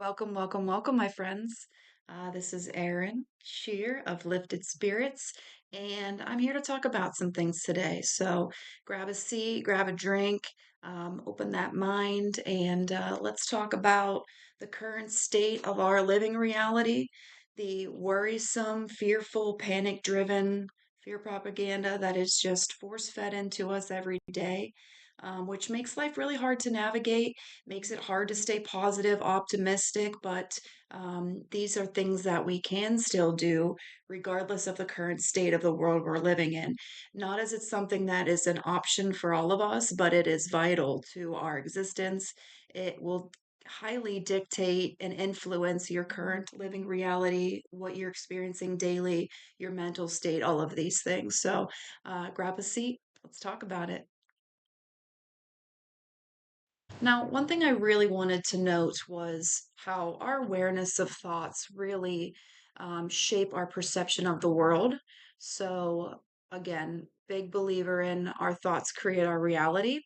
Welcome, welcome, welcome, my friends. This is Erin Shear of Lifted Spirits, and I'm here to talk about some things today. So grab a seat, grab a drink, open that mind, and let's talk about the current state of our living reality, the worrisome, fearful, panic driven fear propaganda that is just force fed into us every day, which makes life really hard to navigate, makes it hard to stay positive, optimistic, but these are things that we can still do regardless of the current state of the world we're living in. Not as it's something that is an option for all of us, but it is vital to our existence. It will highly dictate and influence your current living reality, what you're experiencing daily, your mental state, all of these things. So grab a seat. Let's talk about it. Now, one thing I really wanted to note was how our awareness of thoughts really shape our perception of the world. So, again, big believer in our thoughts create our reality.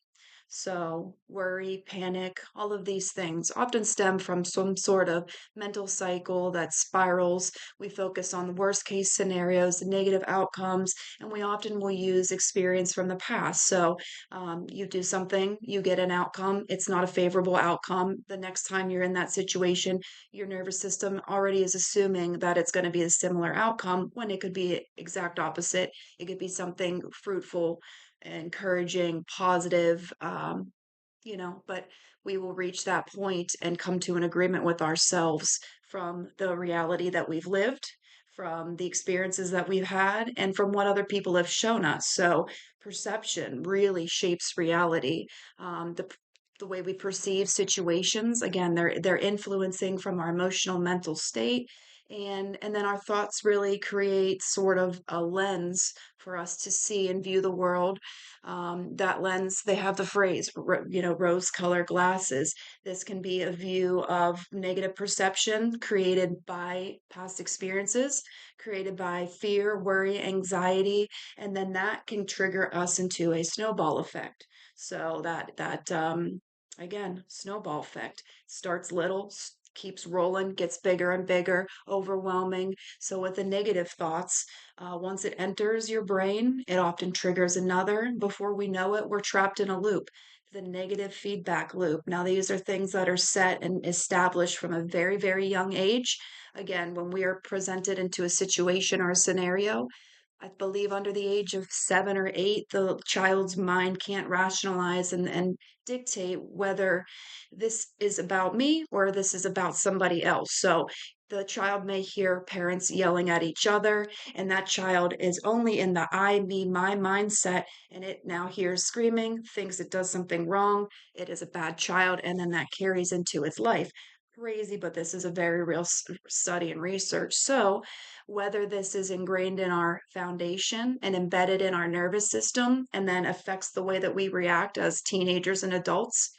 So, worry, panic, all of these things often stem from some sort of mental cycle that spirals. We focus on the worst case scenarios, the negative outcomes, and we often will use experience from the past. So, you do something, you get an outcome, it's not a favorable outcome. The next time you're in that situation, your nervous system already is assuming that it's going to be a similar outcome when it could be exact opposite. It could be something fruitful, encouraging, positive, but we will reach that point and come to an agreement with ourselves from the reality that we've lived, from the experiences that we've had, and from what other people have shown us. So, perception really shapes reality. The way we perceive situations, again, they're influencing from our emotional mental state. And then our thoughts really create sort of a lens for us to see and view the world. That lens, they have the phrase, rose colored glasses. This can be a view of negative perception created by past experiences, created by fear, worry, anxiety, and then that can trigger us into a snowball effect. So that again, snowball effect starts little, keeps rolling, gets bigger and bigger, overwhelming. So with the negative thoughts, once it enters your brain, it often triggers another. Before we know it, we're trapped in a loop, the negative feedback loop. Now, these are things that are set and established from a very, very young age. Again, when we are presented into a situation or a scenario, I believe under the age of 7 or 8, the child's mind can't rationalize and dictate whether this is about me or this is about somebody else. So the child may hear parents yelling at each other, and that child is only in the I, me, my mindset, and it now hears screaming, thinks it does something wrong, it is a bad child, and then that carries into its life. Crazy, but this is a very real study and research. So, whether this is ingrained in our foundation and embedded in our nervous system and then affects the way that we react as teenagers and adults,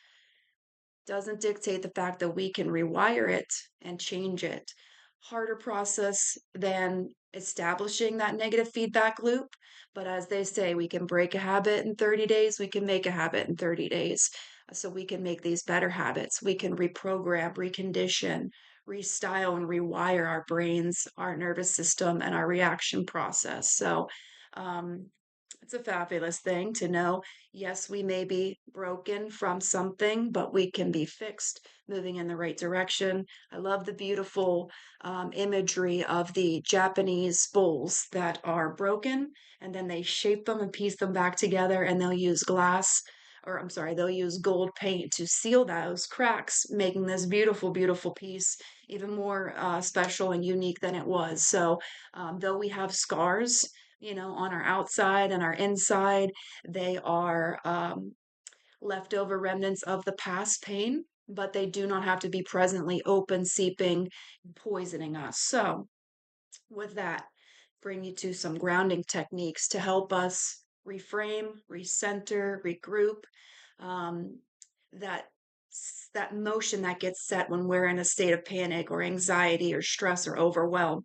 doesn't dictate the fact that we can rewire it and change it. Harder process than establishing that negative feedback loop. But as they say, we can break a habit in 30 days, we can make a habit in 30 days. So we can make these better habits. We can reprogram, recondition, restyle, and rewire our brains, our nervous system, and our reaction process. So, um, it's a fabulous thing to know. Yes, we may be broken from something, but we can be fixed, moving in the right direction. I love the beautiful imagery of the Japanese bowls that are broken, and then they shape them and piece them back together, and they'll use glass. Or I'm sorry, they'll use gold paint to seal those cracks, making this beautiful, beautiful piece even more special and unique than it was. So, though we have scars, on our outside and our inside. They are leftover remnants of the past pain, but they do not have to be presently open, seeping, poisoning us. So, with that, bring you to some grounding techniques to help us reframe, recenter, regroup. Um, that that motion that gets set when we're in a state of panic or anxiety or stress or overwhelm,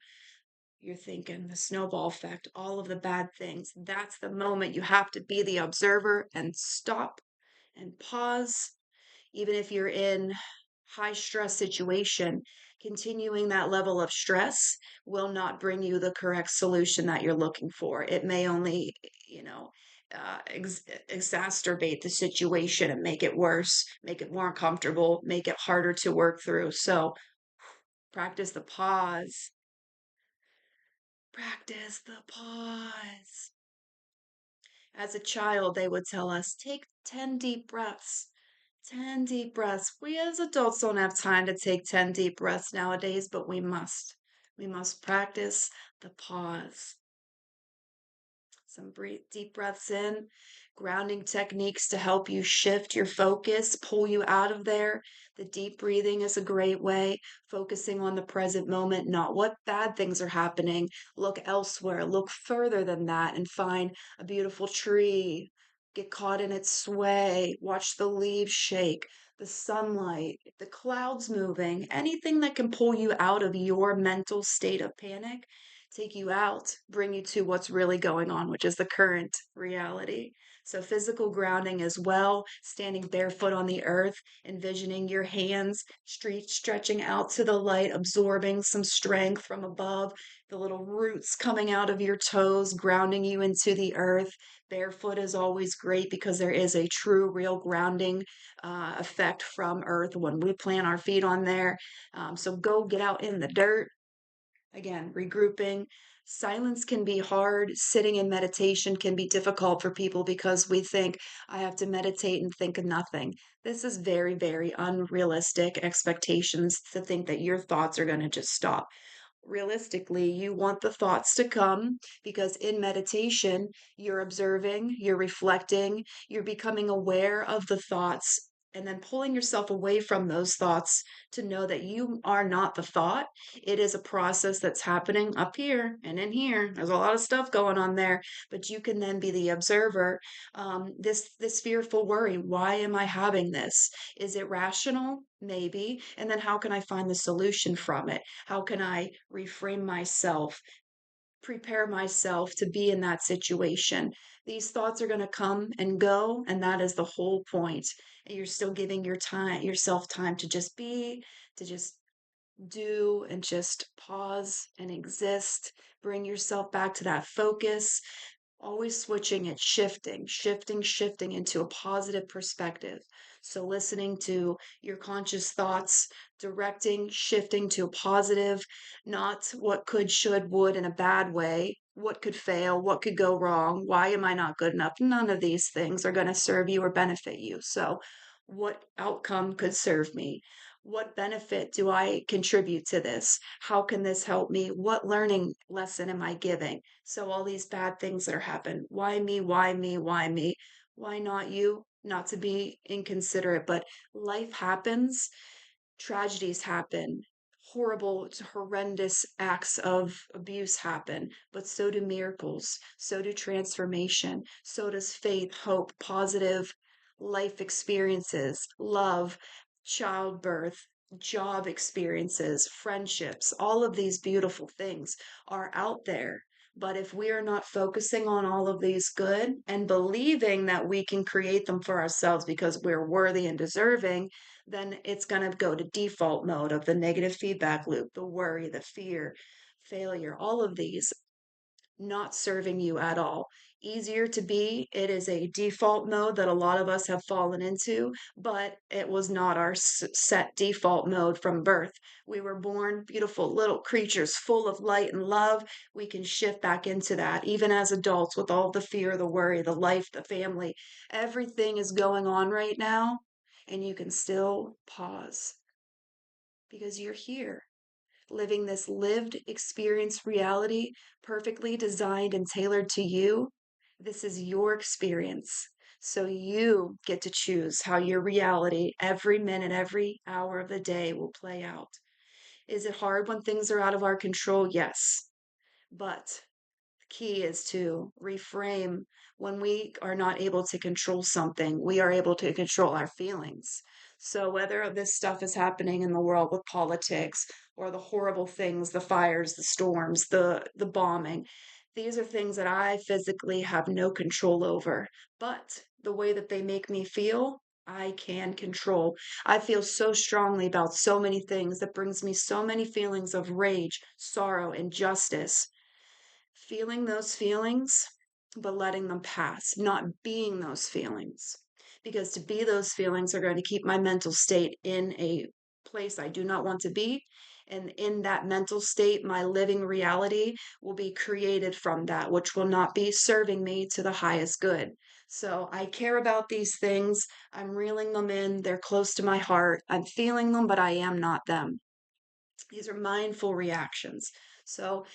you're thinking the snowball effect, all of the bad things. That's the moment you have to be the observer and stop and pause. Even if you're in high stress situation, continuing that level of stress will not bring you the correct solution that you're looking for. It may only, you know, exacerbate the situation and make it worse, make it more uncomfortable, make it harder to work through. So practice the pause. Practice the pause. As a child, they would tell us, take 10 deep breaths. 10 deep breaths. We as adults don't have time to take 10 deep breaths nowadays, but we must. We must practice the pause. Some deep breaths in, grounding techniques to help you shift your focus, pull you out of there. The deep breathing is a great way, focusing on the present moment, not what bad things are happening. Look elsewhere, look further than that, and find a beautiful tree. Get caught in its sway, watch the leaves shake, the sunlight, the clouds moving, anything that can pull you out of your mental state of panic, take you out, bring you to what's really going on, which is the current reality. So, physical grounding as well, standing barefoot on the earth, envisioning your hands stretching out to the light, absorbing some strength from above, the little roots coming out of your toes, grounding you into the earth. Barefoot is always great because there is a true, real grounding effect from earth when we plant our feet on there. So, go get out in the dirt. Again, regrouping. Silence can be hard. Sitting in meditation can be difficult for people because we think, I have to meditate and think of nothing. This is very, very unrealistic expectations to think that your thoughts are going to just stop. Realistically, you want the thoughts to come because in meditation, you're observing, you're reflecting, you're becoming aware of the thoughts, and then pulling yourself away from those thoughts to know that you are not the thought. It is a process that's happening up here and in here. There's a lot of stuff going on there, but you can then be the observer. This fearful worry, why am I having this? Is it rational? Maybe. And then how can I find the solution from it? How can I reframe myself, prepare myself to be in that situation? These thoughts are going to come and go, and that is the whole point. And you're still giving yourself time to just be, to just do, and just pause and exist. Bring yourself back to that focus, always switching it, shifting into a positive perspective. So, listening to your conscious thoughts, directing, shifting to a positive, not what could, should, would in a bad way. What could fail? What could go wrong? Why am I not good enough? None of these things are going to serve you or benefit you. So, what outcome could serve me? What benefit do I contribute to this? How can this help me? What learning lesson am I giving? So all these bad things that are happening. Why me? Why me? Why me? Why not you? Not to be inconsiderate, but life happens, tragedies happen, horrible, horrendous acts of abuse happen, but so do miracles, so do transformation, so does faith, hope, positive life experiences, love, childbirth, job experiences, friendships. All of these beautiful things are out there. But if we are not focusing on all of these good and believing that we can create them for ourselves because we're worthy and deserving, then it's going to go to default mode of the negative feedback loop, the worry, the fear, failure, all of these not serving you at all. Easier to be. It is a default mode that a lot of us have fallen into, but it was not our set default mode from birth. We were born beautiful little creatures full of light and love. We can shift back into that, even as adults, with all the fear, the worry, the life, the family. Everything is going on right now, and you can still pause because you're here living this lived experience reality perfectly designed and tailored to you. This is your experience. So you get to choose how your reality every minute, every hour of the day will play out. Is it hard when things are out of our control? Yes. But key is to reframe when we are not able to control something, we are able to control our feelings. So, whether this stuff is happening in the world with politics or the horrible things, the fires, the storms, the bombing, these are things that I physically have no control over. But the way that they make me feel, I can control. I feel so strongly about so many things that brings me so many feelings of rage, sorrow, injustice. Feeling those feelings, but letting them pass, not being those feelings. Because to be those feelings are going to keep my mental state in a place I do not want to be. And in that mental state, my living reality will be created from that, which will not be serving me to the highest good. So I care about these things. I'm reeling them in. They're close to my heart. I'm feeling them, but I am not them. These are mindful reactions. So,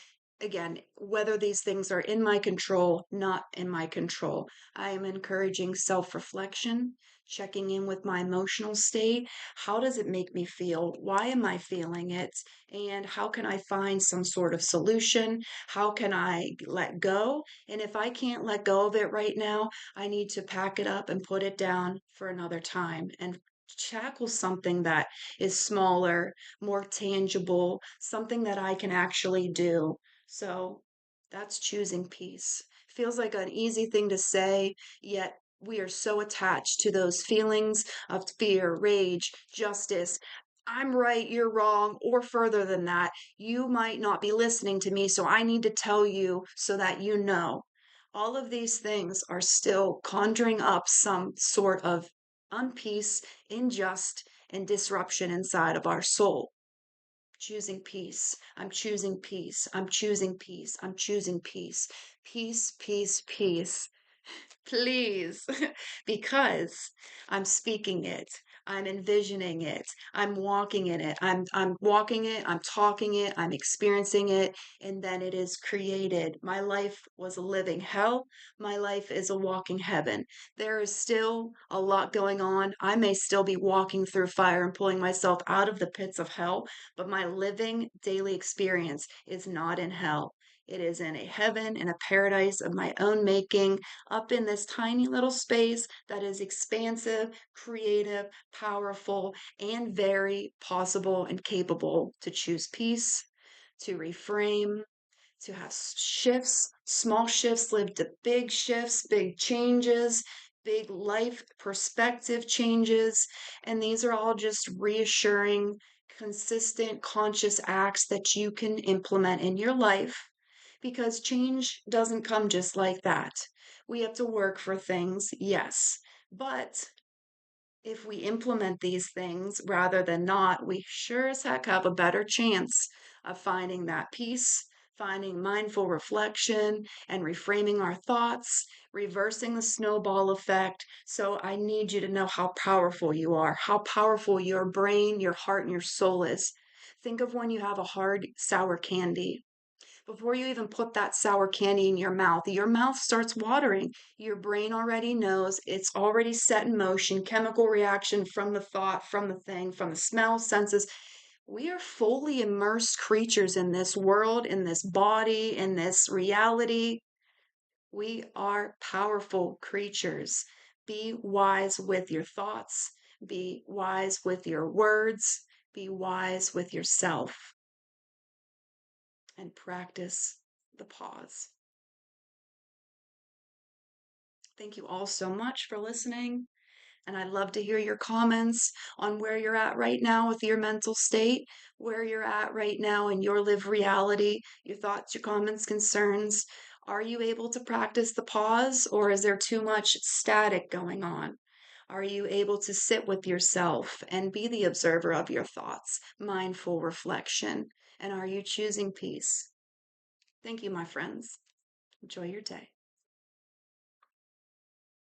again, whether these things are in my control, not in my control, I am encouraging self reflection, checking in with my emotional state. How does it make me feel? Why am I feeling it? And how can I find some sort of solution? How can I let go? And if I can't let go of it right now, I need to pack it up and put it down for another time and tackle something that is smaller, more tangible, something that I can actually do. So that's choosing peace. Feels like an easy thing to say, yet we are so attached to those feelings of fear, rage, justice. I'm right, you're wrong, or further than that, you might not be listening to me, so I need to tell you so that you know. All of these things are still conjuring up some sort of unpeace, unjust, and disruption inside of our soul. Choosing peace. I'm choosing peace. I'm choosing peace. I'm choosing peace. Peace, peace, peace. Please, because I'm speaking it. I'm envisioning it. I'm walking in it. I'm walking it, I'm talking it, I'm experiencing it, and then it is created. My life was a living hell. My life is a walking heaven. There is still a lot going on. I may still be walking through fire and pulling myself out of the pits of hell, but my living daily experience is not in hell. It is in a heaven, in a paradise of my own making, up in this tiny little space that is expansive, creative, powerful, and very possible and capable to choose peace, to reframe, to have shifts, small shifts, live to big shifts, big changes, big life perspective changes. And these are all just reassuring, consistent, conscious acts that you can implement in your life because change doesn't come just like that. We have to work for things, yes, but if we implement these things rather than not, we sure as heck have a better chance of finding that peace, finding mindful reflection, and reframing our thoughts, reversing the snowball effect. So, I need you to know how powerful you are, how powerful your brain, your heart, and your soul is. Think of when you have a hard, sour candy. Before you even put that sour candy in your mouth starts watering. Your brain already knows, it's already set in motion, chemical reaction from the thought, from the thing, from the smell, senses. We are fully immersed creatures in this world, in this body, in this reality. We are powerful creatures. Be wise with your thoughts, be wise with your words, be wise with yourself, and practice the pause. Thank you all so much for listening. And I'd love to hear your comments on where you're at right now with your mental state, where you're at right now in your live reality, your thoughts, your comments, concerns. Are you able to practice the pause or is there too much static going on? Are you able to sit with yourself and be the observer of your thoughts, mindful reflection? And are you choosing peace? Thank you, my friends. Enjoy your day.